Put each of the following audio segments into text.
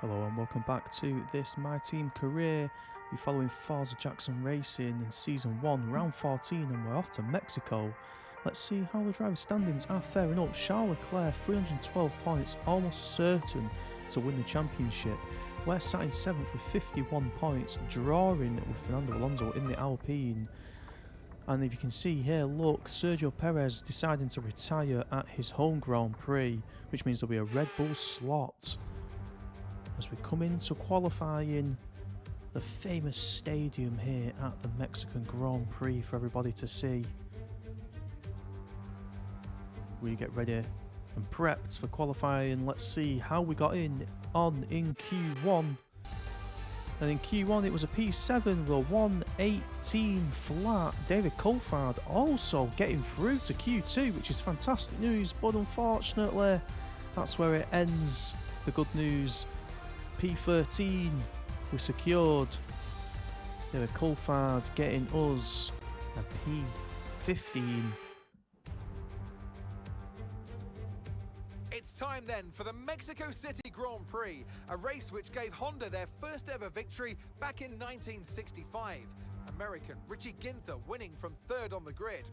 Hello and welcome back to this My Team career. We're following Forza Jackson Racing in Season 1, Round 14, and we're off to Mexico. Let's see how the driver standings are faring up. Charles Leclerc, 312 points, almost certain to win the championship. We're sat in 7th with 51 points, drawing with Fernando Alonso in the Alpine. And if you can see here, look, Sergio Perez deciding to retire at his home Grand Prix, which means there'll be a Red Bull slot. As we come into qualifying the famous stadium here at the Mexican Grand Prix for everybody to see. We get ready and prepped for qualifying. Let's see how we got in Q1. And in Q1 it was a P7 with a 118 flat. David Coulthard also getting through to Q2, which is fantastic news, but unfortunately that's where it ends. The good news. P13 we secured. David Coulthard getting us a P15. It's time then for the Mexico City Grand Prix, a race which gave Honda their first ever victory back in 1965. American Richie Ginther winning from third on the grid.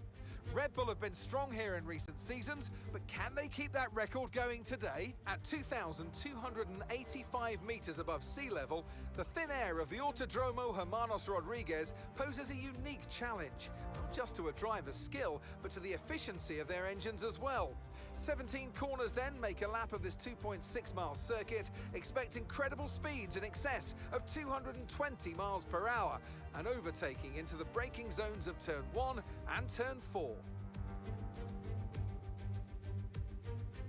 Red Bull have been strong here in recent seasons, but can they keep that record going today? At 2,285 metres above sea level, the thin air of the Autodromo Hermanos Rodriguez poses a unique challenge, not just to a driver's skill, but to the efficiency of their engines as well. 17 corners then make a lap of this 2.6 mile circuit, expect incredible speeds in excess of 220 miles per hour, and overtaking into the braking zones of turn 1 and turn 4.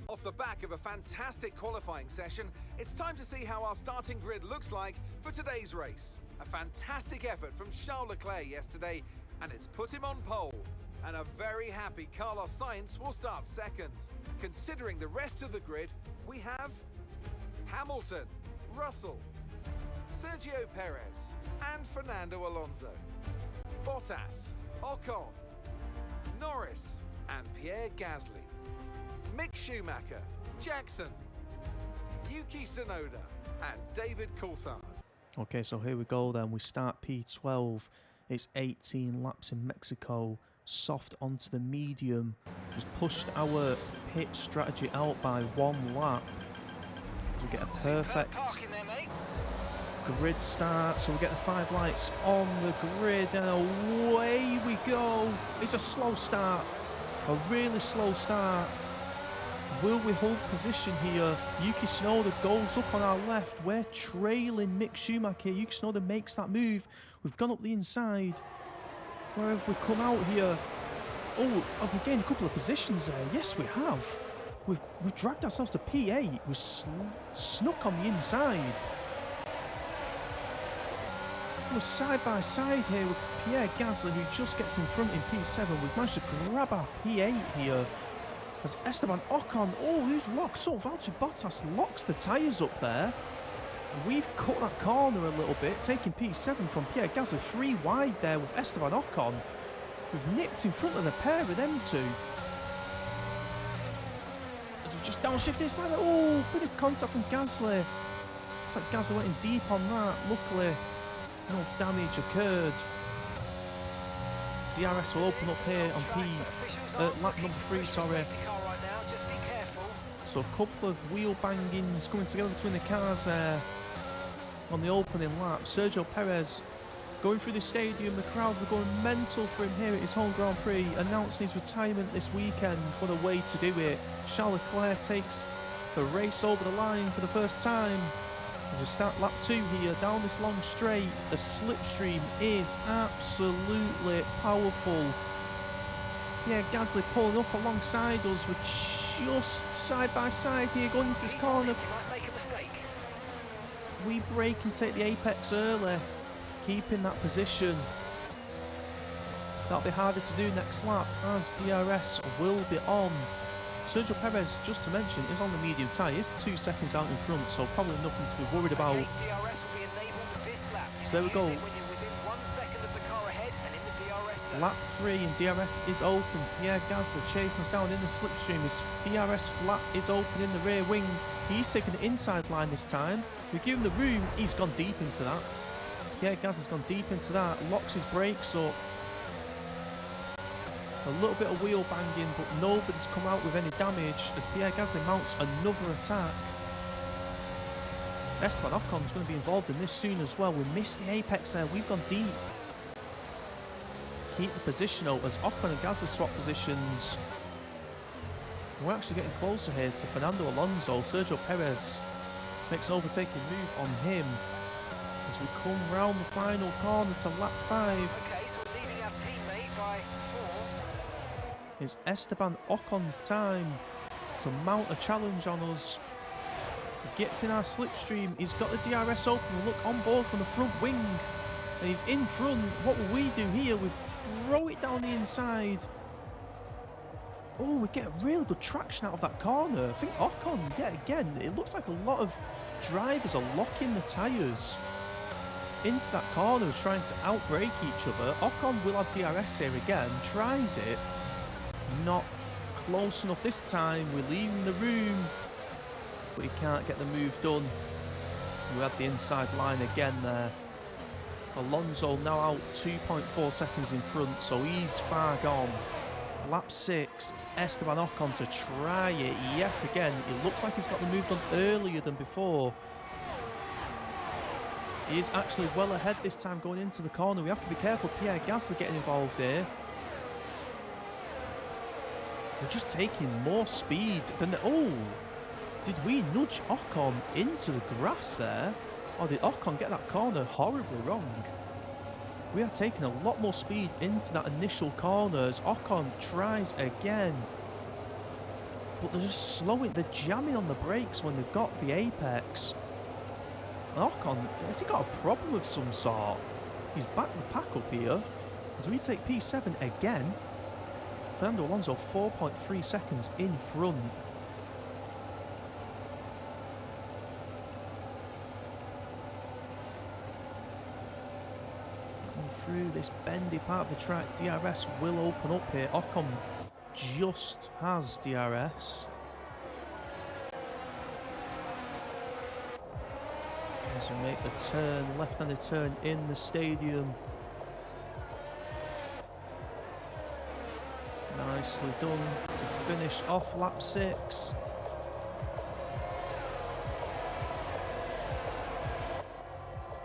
Off the back of a fantastic qualifying session, it's time to see how our starting grid looks like for today's race. A fantastic effort from Charles Leclerc yesterday, and it's put him on pole. And a very happy Carlos Sainz will start second. Considering the rest of the grid, we have Hamilton, Russell, Sergio Perez, and Fernando Alonso, Bottas, Ocon, Norris, and Pierre Gasly, Mick Schumacher, Jackson, Yuki Tsunoda, and David Coulthard. Okay, so here we go then. We start P12. It's 18 laps in Mexico. Soft onto the medium. Just pushed our pit strategy out by 1 lap. So we get a perfect grid start. So we get the 5 lights on the grid and away we go. It's a slow start. A really slow start. Will we hold position here? Yuki Tsunoda goes up on our left. We're trailing Mick Schumacher. Yuki Tsunoda makes that move. We've gone up the inside. Where have we come out here? Oh, have we gained a couple of positions there? Yes, we have. We've dragged ourselves to P8. We're snuck on the inside. We're side by side here with Pierre Gasly, who just gets in front in P7. We've managed to grab our P8 here. As Esteban Ocon, who's locked? So Valtteri Bottas locks the tyres up there. We've cut that corner a little bit, taking P7 from Pierre Gasly, 3 wide there with Esteban Ocon. We've nipped in front of the pair of them two. As we just downshifted slightly. Oh, bit of contact from Gasly. It's like Gasly went in deep on that. Luckily, no damage occurred. DRS will open up here on lap number 3, sorry. So a couple of wheel bangings coming together between the cars there on the opening lap. Sergio Perez going through the stadium. The crowd were going mental for him here at his home Grand Prix, announcing his retirement this weekend. What a way to do it. Charles Leclerc takes the race over the line for the first time. As we start lap 2 here, down this long straight, the slipstream is absolutely powerful. Yeah, Gasly pulling up alongside us. We're just side by side here, going into this corner. We brake and take the apex early, keeping that position. That'll be harder to do next lap, as DRS will be on. Sergio Perez, just to mention, is on the medium tyre. He's 2 seconds out in front, so probably nothing to be worried about. So there we go. Lap 3 and DRS is open. Pierre Gasly chasing us down in the slipstream. His DRS flat is open in the rear wing. He's taking the inside line this time. We give him the room. He's gone deep into that. Pierre Gasly has gone deep into that. Locks his brakes up. A little bit of wheel banging, but nobody's come out with any damage as Pierre Gasly mounts another attack. Esteban Ocon's going to be involved in this soon as well. We missed the apex there. We've gone deep. Keep the position out as Ocon and Gasly swap positions. We're actually getting closer here to Fernando Alonso. Sergio Perez makes an overtaking move on him as we come round the final corner to lap 5. Okay, so we're leading our teammate by 4. It's Esteban Ocon's time to mount a challenge on us. He gets in our slipstream. He's got the DRS open. Look on board from the front wing. And he's in front. What will we do here? We throw it down the inside. Oh, we get really good traction out of that corner. I think Ocon, yet again, it looks like a lot of drivers are locking the tyres into that corner, trying to outbrake each other. Ocon will have DRS here again, tries it. Not close enough this time. We're leaving the room, but he can't get the move done. We had the inside line again there. Alonso now out 2.4 seconds in front, so he's far gone. Lap 6, it's Esteban Ocon to try it yet again. It looks like he's got the move done earlier than before. He is actually well ahead this time going into the corner. We have to be careful. Pierre Gasly getting involved here. We're just taking more speed than the... Oh! Did we nudge Ocon into the grass there? Or did Ocon get that corner horribly wrong? We are taking a lot more speed into that initial corner as Ocon tries again. But they're just slowing, they're jamming on the brakes when they've got the apex. And Ocon, has he got a problem of some sort? He's backed the pack up here as we take P7 again. Fernando Alonso 4.3 seconds in front. Through this bendy part of the track, DRS will open up here. Ocon just has DRS. As we make the turn, left-handed turn in the stadium. Nicely done to finish off lap 6.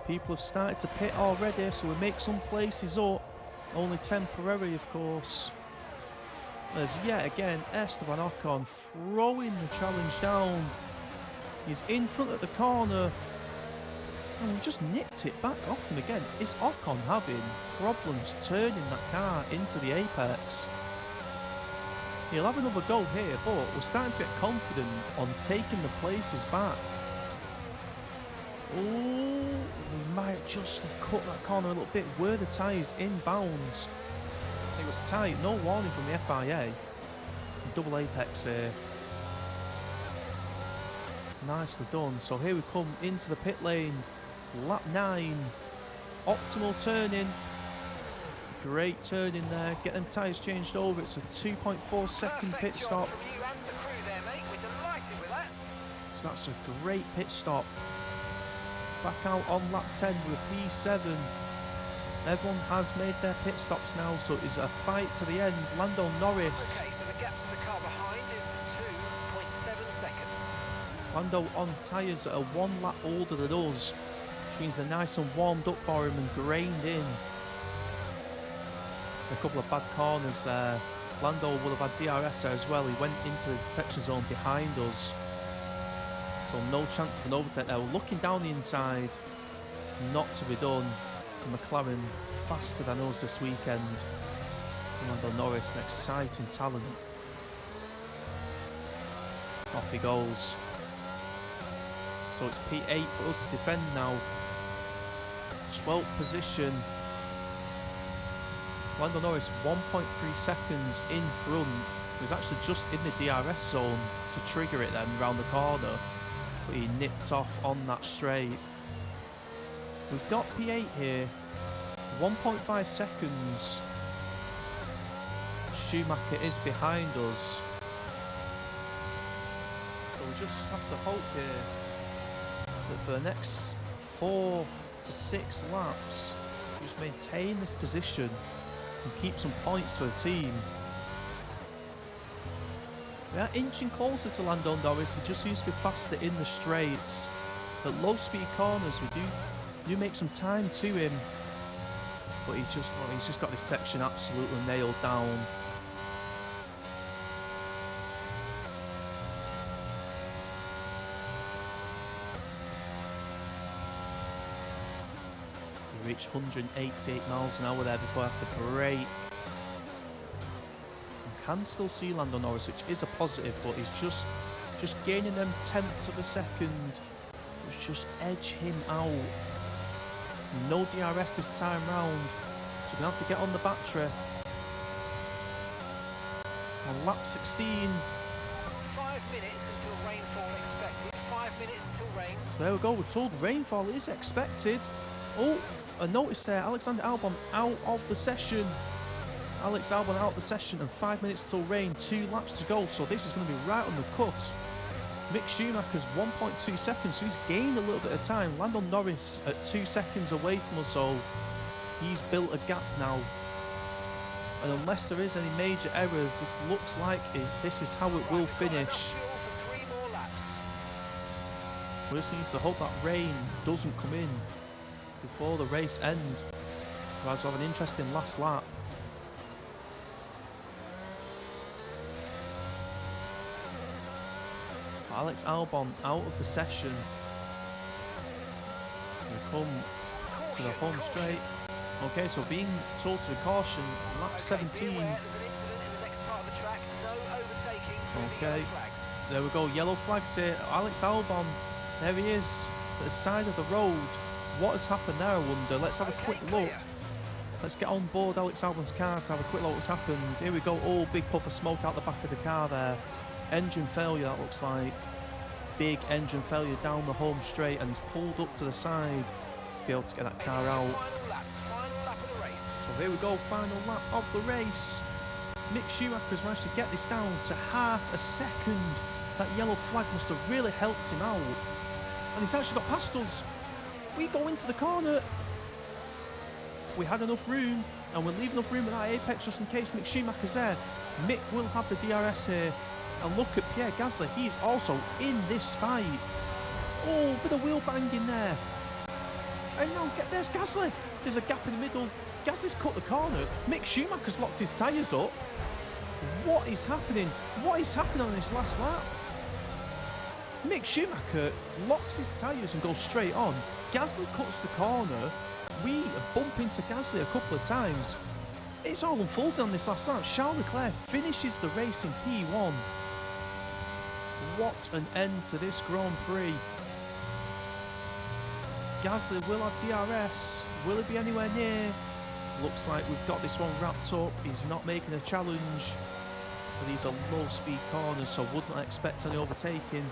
People have started to pit already, so we make some places up. Only temporary, of course. As yet again, Esteban Ocon throwing the challenge down. He's in front of the corner. And we've just nipped it back off him again. Is Ocon having problems turning that car into the apex? He'll have another go here, but we're starting to get confident on taking the places back. Oh, we might just have cut that corner a little bit. Were the tyres in bounds? It was tight. No warning from the FIA. Double apex here. Nicely done. So here we come into the pit lane. Lap 9. Optimal turning. Great turning there. Get them tyres changed over. It's a 2.4 second pit stop. From you and the crew there, mate. We're delighted with that. So that's a great pit stop. Back out on lap 10 with P7. Everyone has made their pit stops now, so it's a fight to the end. Lando Norris. Okay, so the gap to the car behind is 2.7 seconds. Lando on tyres that are 1 lap older than us, which means they're nice and warmed up for him and grained in. A couple of bad corners there. Lando will have had DRS there as well. He went into the detection zone behind us. So no chance of an overtake there. We're looking down the inside. Not to be done. McLaren faster than us this weekend. Lando Norris, an exciting talent. Off he goes. So it's P8 for us to defend now. 12th position. Lando Norris 1.3 seconds in front. He was actually just in the DRS zone to trigger it then round the corner. But he nipped off on that straight. We've got P8 here. 1.5 seconds. Schumacher is behind us. So we just have to hope here that for the next 4 to 6 laps, just maintain this position and keep some points for the team. We are inching closer to Lando Norris. He just seems to be faster in the straights. At low speed corners, we do make some time to him, but he's just got this section absolutely nailed down. He reached 188 miles an hour there before I have to brake. Can still see Lando Norris, which is a positive, but he's just gaining them tenths of a second, which just edge him out. No DRS this time round, so we're gonna have to get on the battery. On lap 16. 5 minutes until rainfall expected. 5 minutes till rain. So there we go. We're told rainfall is expected. Oh, a notice there. Alexander Albon out of the session. Alex Albon out of the session, and 5 minutes till rain, 2 laps to go, so this is going to be right on the cusp. Mick Schumacher's 1.2 seconds, so he's gained a little bit of time. Lando Norris at 2 seconds away from us, so he's built a gap now. And unless there is any major errors, this looks like this is how it will finish. We just need to hope that rain doesn't come in before the race end. Otherwise we'll have an interesting last lap. Alex Albon out of the session. We come to the home straight. Okay, so being told to caution, lap 17. Okay, there we go, yellow flags here. Alex Albon, there he is, at the side of the road. What has happened there, I wonder? Let's have a quick look. Let's get on board Alex Albon's car to have a quick look what's happened. Here we go, oh, big puff of smoke out the back of the car there. Engine failure, that looks like. Big engine failure down the home straight, and he's pulled up to the side to be able to get that car out. Final lap of the race. So here we go, final lap of the race. Mick Schumacher's managed to get this down to half a second. That yellow flag must have really helped him out. And he's actually got past us. We go into the corner. We had enough room, and we'll leave enough room at that apex just in case Mick Schumacher's there. Mick will have the DRS here. And look at Pierre Gasly, he's also in this fight. Oh, bit of wheel banging there. And now, there's Gasly. There's a gap in the middle. Gasly's cut the corner. Mick Schumacher's locked his tyres up. What is happening? What is happening on this last lap? Mick Schumacher locks his tyres and goes straight on. Gasly cuts the corner. We bump into Gasly a couple of times. It's all unfolding on this last lap. Charles Leclerc finishes the race in P1. What an end to this Grand Prix. Gasly will have DRS. Will it be anywhere near? Looks like we've got this one wrapped up. He's not making a challenge. But these are low speed corners, so would not expect any overtaking.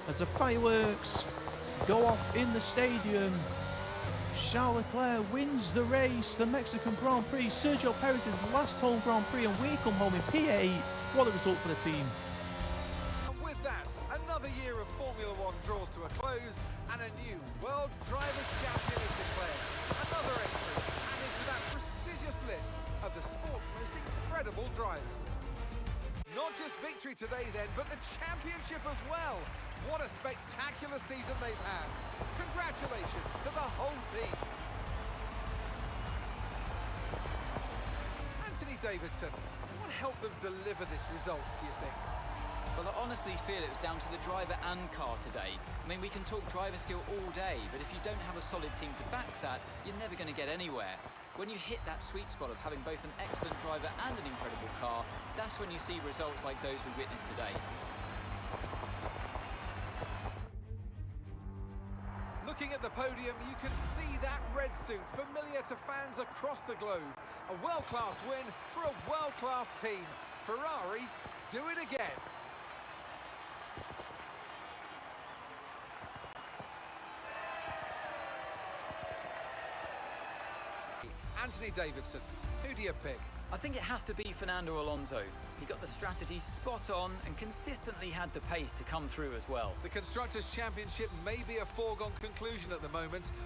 As the fireworks go off in the stadium, Charles Leclerc wins the race, the Mexican Grand Prix. Sergio Perez's last home Grand Prix, and we come home in P8. What a result for the team. Another year of Formula One draws to a close, and a new World Drivers' Champion is declared. Another entry added to that prestigious list of the sport's most incredible drivers. Not just victory today then, but the championship as well. What a spectacular season they've had. Congratulations to the whole team. Anthony Davidson, what helped them deliver this result, do you think? Well, I honestly feel it was down to the driver and car today. I mean, we can talk driver skill all day, but if you don't have a solid team to back that, you're never going to get anywhere. When you hit that sweet spot of having both an excellent driver and an incredible car, that's when you see results like those we witnessed today. Looking at the podium, you can see that red suit familiar to fans across the globe. A world-class win for a world-class team. Ferrari, do it again. Anthony Davidson, who do you pick? I think it has to be Fernando Alonso. He got the strategy spot on and consistently had the pace to come through as well. The Constructors' Championship may be a foregone conclusion at the moment.